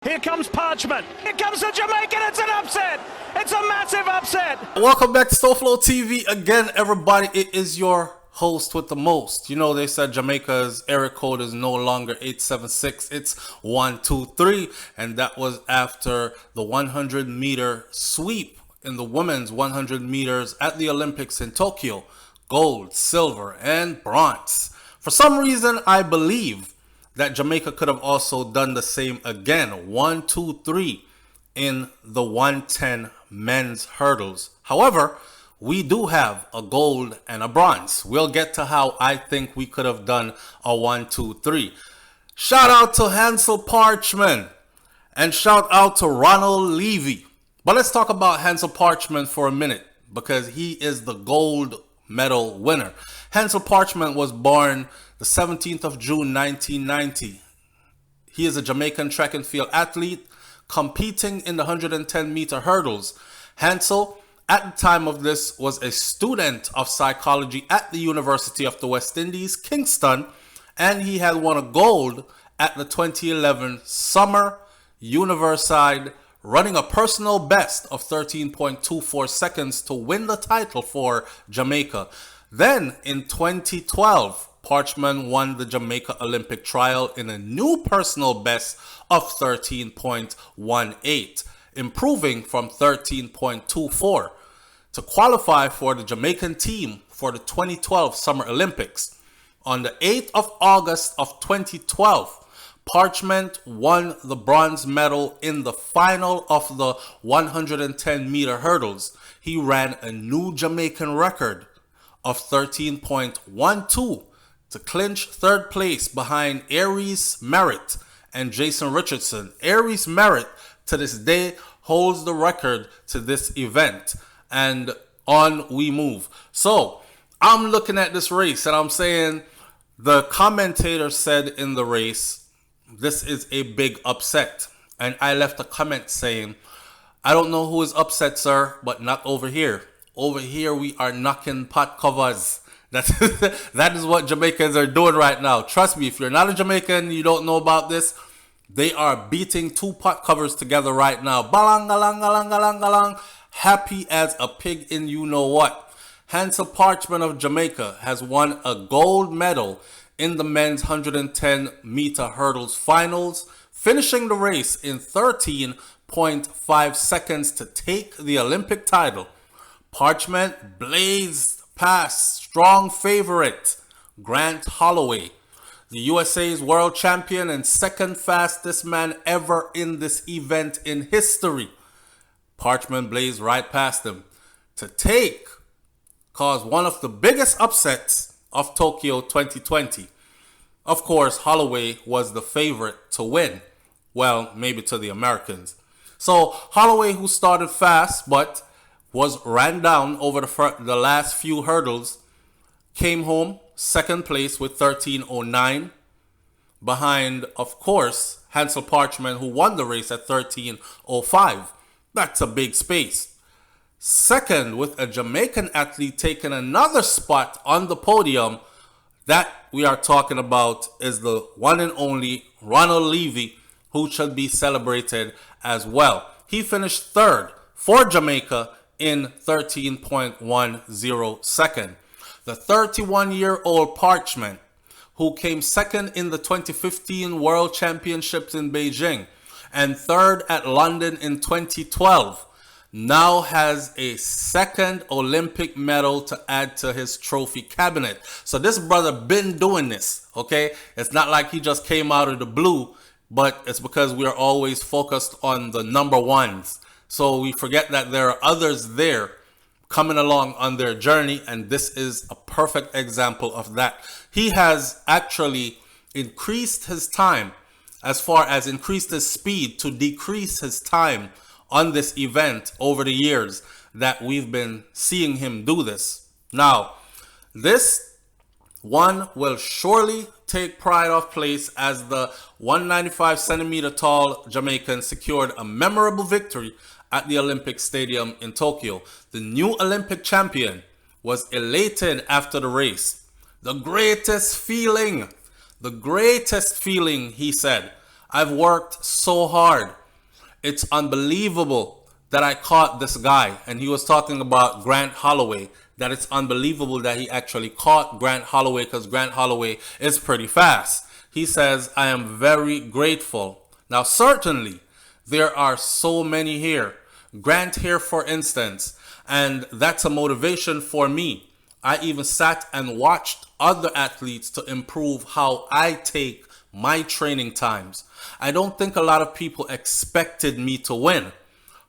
Here comes Parchment. Here comes the Jamaican. It's an upset. It's a massive upset. Welcome back to SouFLoTV again, everybody. It is your host with the most. You know, they said Jamaica's area code is no longer 876. It's 123. And that was after the 100-meter sweep in the women's 100 meters at the Olympics in Tokyo. Gold, silver, and bronze. For some reason, I believe that Jamaica could have also done the same again. 1, 2, 3 in the 110 men's hurdles. However, we do have a gold and a bronze. We'll get to how I think we could have done a 1, 2, 3. Shout out to Hansel Parchment and shout out to Ronald Levy. But let's talk about Hansel Parchment for a minute because he is the gold medal winner. Hansel Parchment was born the 17th of June 1990. He is a Jamaican track and field athlete competing in the 110-meter hurdles. Hansel, at the time of this, was a student of psychology at the University of the West Indies, Kingston, and he had won a gold at the 2011 Summer Universiade, running a personal best of 13.24 seconds to win the title for Jamaica. Then, in 2012, Parchment won the Jamaica Olympic trial in a new personal best of 13.18, improving from 13.24 to qualify for the Jamaican team for the 2012 Summer Olympics. On the 8th of August of 2012, Parchment won the bronze medal in the final of the 110-meter hurdles. He ran a new Jamaican record of 13.12 to clinch third place behind Aries Merritt and Jason Richardson. Aries Merritt, to this day, holds the record to this event. And on we move. So, I'm looking at this race and I'm saying the commentator said in the race, this is a big upset. And I left a comment saying, I don't know who is upset, sir, but not over here. Over here, we are knocking pot covers. That is what Jamaicans are doing right now. Trust me, if you're not a Jamaican, you don't know about this, they are beating two pot covers together right now. Balang-galang-galang-galang-galang. Happy as a pig in you know what. Hansel Parchment of Jamaica has won a gold medal in the men's 110-meter hurdles finals, finishing the race in 13.5 seconds to take the Olympic title. Parchment blazed past strong favorite Grant Holloway, the USA's world champion and second fastest man ever in this event in history. Parchment blazed right past him to cause one of the biggest upsets of Tokyo 2020. Of course, Holloway was the favorite to win. Well, maybe to the Americans. So Holloway, who started fast but was ran down over the last few hurdles, came home second place with 13.09 behind, of course, Hansel Parchment, who won the race at 13.05. That's a big space. Second, with a Jamaican athlete taking another spot on the podium, that we are talking about is the one and only Ronald Levy, who should be celebrated as well. He finished third for Jamaica in 13.10 seconds. The 31-year-old Parchment, who came second in the 2015 World Championships in Beijing and third at London in 2012, now has a second Olympic medal to add to his trophy cabinet. So this brother been doing this, okay? It's not like he just came out of the blue, but it's because we are always focused on the number ones. So we forget that there are others there coming along on their journey, and this is a perfect example of that. He has actually increased his time, as far as increased his speed to decrease his time on this event over the years that we've been seeing him do this. Now, this one will surely take pride of place as the 195 centimeter tall Jamaican secured a memorable victory at the Olympic Stadium in Tokyo. The new Olympic champion was elated after the race. The greatest feeling, he said. I've worked so hard. It's unbelievable that I caught this guy. And he was talking about Grant Holloway, that it's unbelievable that he actually caught Grant Holloway because Grant Holloway is pretty fast. He says, I am very grateful. Now, certainly, there are so many here. Grant here, for instance, and that's a motivation for me. I even sat and watched other athletes to improve how I take my training times. I don't think a lot of people expected me to win.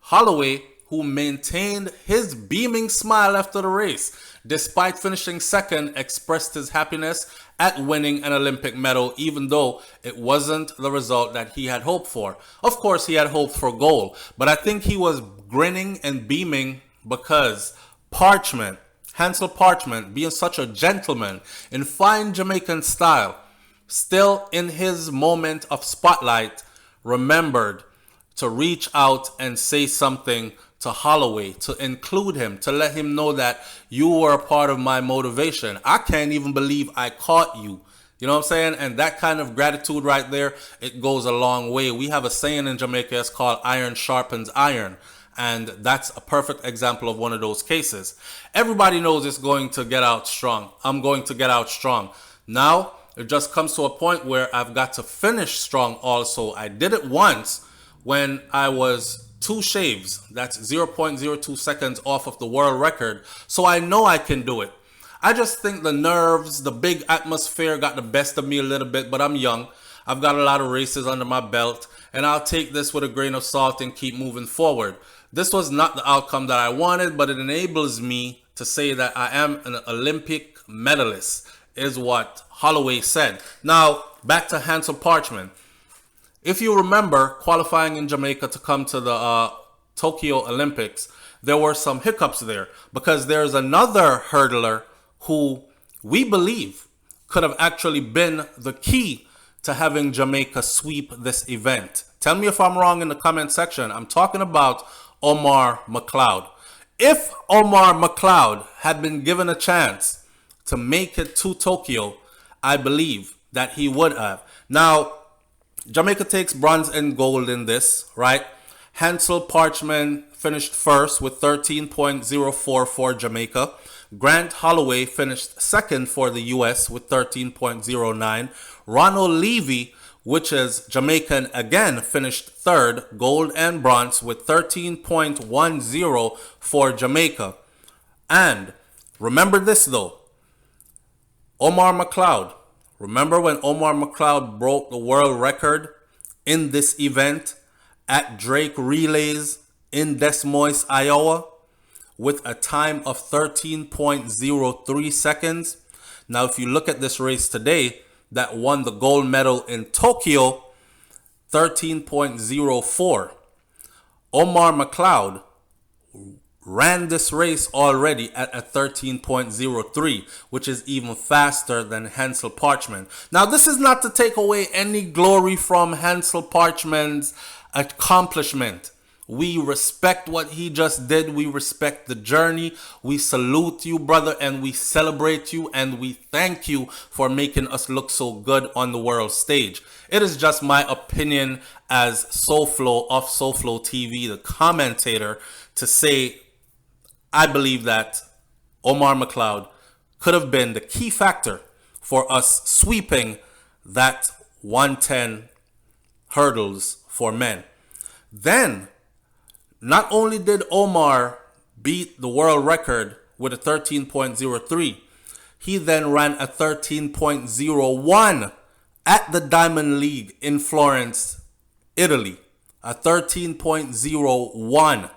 Holloway, who maintained his beaming smile after the race, despite finishing second, expressed his happiness at winning an Olympic medal, even though it wasn't the result that he had hoped for. Of course, he had hoped for gold, but I think he was grinning and beaming because Hansel Parchment, being such a gentleman in fine Jamaican style, still in his moment of spotlight, remembered to reach out and say something to Holloway, to include him, to let him know that you were a part of my motivation. I can't even believe I caught you. You know what I'm saying? And that kind of gratitude right there, it goes a long way. We have a saying in Jamaica, it's called iron sharpens iron. And that's a perfect example of one of those cases. Everybody knows it's going to get out strong. I'm going to get out strong. Now, it just comes to a point where I've got to finish strong also. I did it once when I was 2 shaves. That's 0.02 seconds off of the world record. So I know I can do it. I just think the nerves, the big atmosphere got the best of me a little bit, but I'm young. I've got a lot of races under my belt, and I'll take this with a grain of salt and keep moving forward. This was not the outcome that I wanted, but it enables me to say that I am an Olympic medalist, is what Holloway said. Now, back to Hansel Parchment. If you remember, qualifying in Jamaica to come to the Tokyo Olympics, there were some hiccups there because there's another hurdler who we believe could have actually been the key to having Jamaica sweep this event. Tell me if I'm wrong in the comment section. I'm talking about Omar McLeod. If Omar McLeod had been given a chance to make it to Tokyo, I believe that he would have. Now, Jamaica takes bronze and gold in this, right? Hansel Parchment finished first with 13.04 for Jamaica. Grant Holloway finished second for the US with 13.09. Ronald Levy, which is Jamaican again, finished third, gold and bronze, with 13.10 for Jamaica. And remember this though, Omar McLeod. Remember when Omar McLeod broke the world record in this event at Drake Relays in Des Moines, Iowa, with a time of 13.03 seconds? Now, if you look at this race today, that won the gold medal in Tokyo, 13.04. Omar McLeod ran this race already at a 13.03, which is even faster than Hansel Parchment. Now, this is not to take away any glory from Hansel Parchment's accomplishment. We respect what he just did. We respect the journey. We salute you, brother, and we celebrate you, and we thank you for making us look so good on the world stage. It is just my opinion as SouFlo of SouFLoTV, the commentator, to say I believe that Omar McLeod could have been the key factor for us sweeping that 110 hurdles for men. Then, not only did Omar beat the world record with a 13.03, he then ran a 13.01 at the Diamond League in Florence, Italy. A 13.01.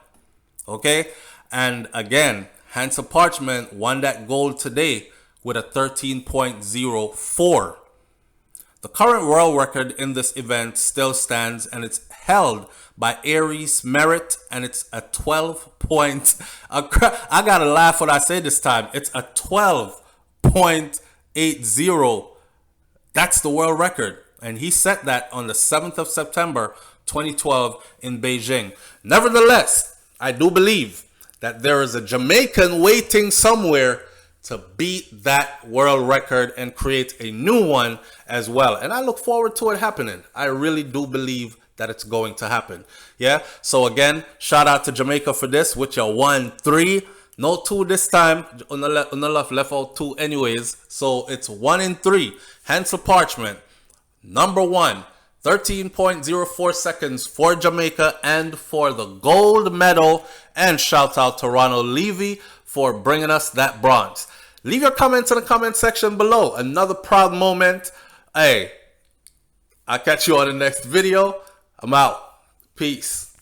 Okay? And again, Hansel Parchment won that gold today with a 13.04. The current world record in this event still stands, and it's held by Aries Merritt, and it's a 12 point. I gotta laugh when I say this time. It's a 12.80. That's the world record, and he set that on the 7th of September 2012 in Beijing. Nevertheless, I do believe that there is a Jamaican waiting somewhere to beat that world record and create a new one as well. And I look forward to it happening. I really do believe that it's going to happen. Yeah. So again, shout out to Jamaica for this, which are 1-3. No 2 this time. On the left out 2 anyways. So it's 1-3. Hansel Parchment, number 1. 13.04 seconds for Jamaica and for the gold medal. And shout out to Ronald Levy for bringing us that bronze. Leave your comments in the comment section below. Another proud moment. Hey, I'll catch you on the next video. I'm out. Peace.